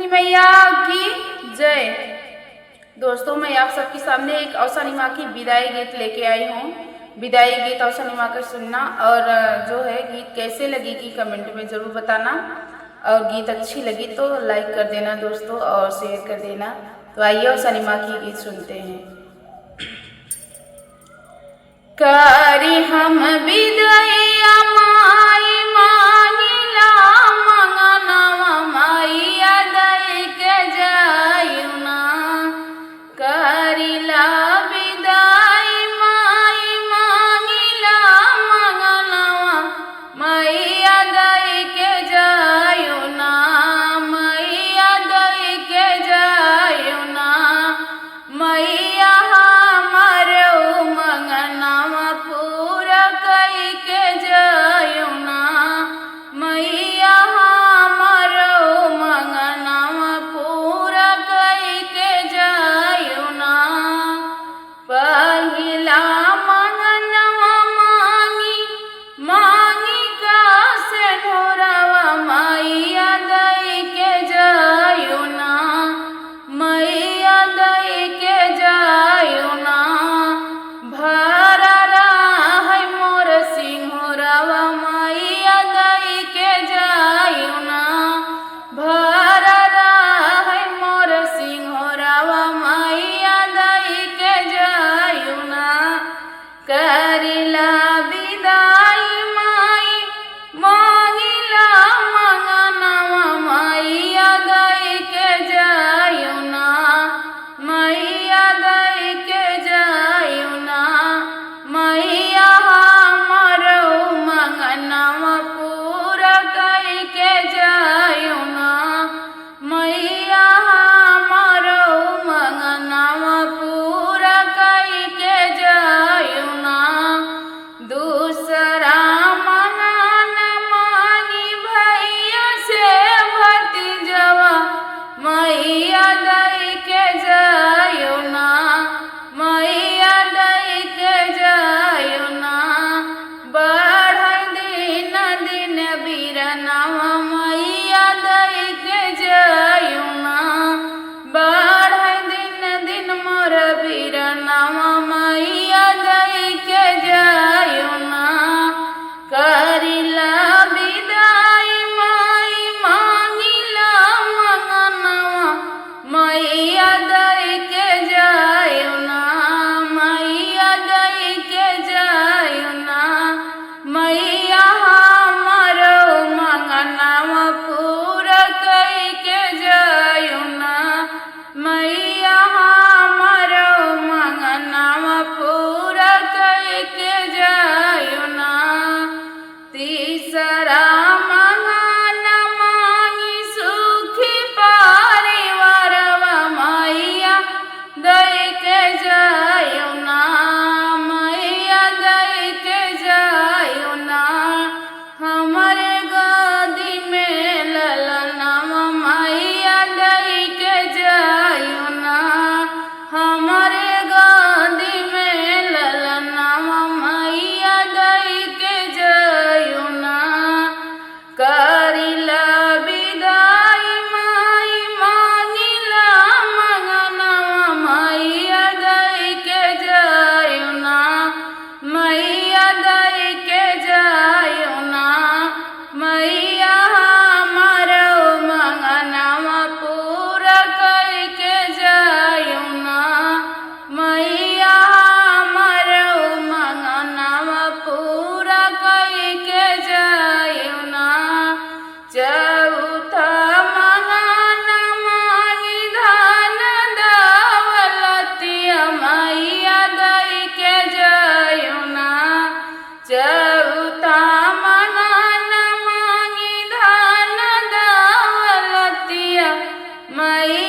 मैया की जय। दोस्तों, मैं आप सबके सामने एक अवसानी माँ की विदाई गीत लेके आई हूँ। विदाई गीत अवसानी माँ का सुनना और जो है गीत कैसे लगी कि कमेंट में ज़रूर बताना, और गीत अच्छी लगी तो लाइक कर देना दोस्तों और शेयर कर देना। तो आइए अवसानी माँ की गीत सुनते हैं। करी हम विदाइया माई मांगिला मंगनवा मैया दई के जायुना। करिला विदाई माई मांगिला मंगनवा मैया दई के जायुना। मैया दई के जायुना। मैया हमारो मंगनवा पूरा कई के जायुना। मैया हमारो मंगनवा पूरा कई के जायुना। पहिला मंगनवा मांगी मांगी का से ढोरवा मैया दई के जायुना। मैया दई के जायुना। भरा है मोर सिंहरवा मैया दई के जायुना। भरा है मोर सिंहरवा मैया दई के जायुना। करिला विदाई माई मांगिला मंगनवा मैया दई के जायुना। मैया दई के जायुना। मैया हमारो मंगनवा पूरा कई के जायुना। मैया हमारो मंगनवा पूरा कई के जायुना। दूसरा मंगन मांगी भैया से भतीजवा मैया दई के जायुना। मैया दई के जायुना। बढ़ दिन दिन बीरनवा मैया दई के जायुना। बढ़ दिन दिन मोर बीरनवा मैया दई के जायुना। करिला विदाई माई मांगिला मंगनवा मैया दई के जायुना। मैया दई के जायुना। मैया हमारो मंगनवा पूरा कई के जायुना। मैया हमारो मंगनवा पूरा कई के जायुना। तीसरा मंगन मांगी सुखी परिवारवा मैया दई के जायुना। मैया दई के जायुना। हमारे गोदी में ललनवा मैया दई के जायुना। हमारे गोदी में ललनवा मैया दई के जायुना। करिला विदाई माई मांगिला मंगनवा मैया दई के जायुना। मैया दई के जायुना। मैया हमारो मंगनवा पूरा कई के जायुना। मैया हमारो मंगनवा पूरा कई के जायुना। चौथा मंगन मांगी धन दौलतिया मैया दई के जायुना। चौथा मंगन मांगी धन दौलतिया मैया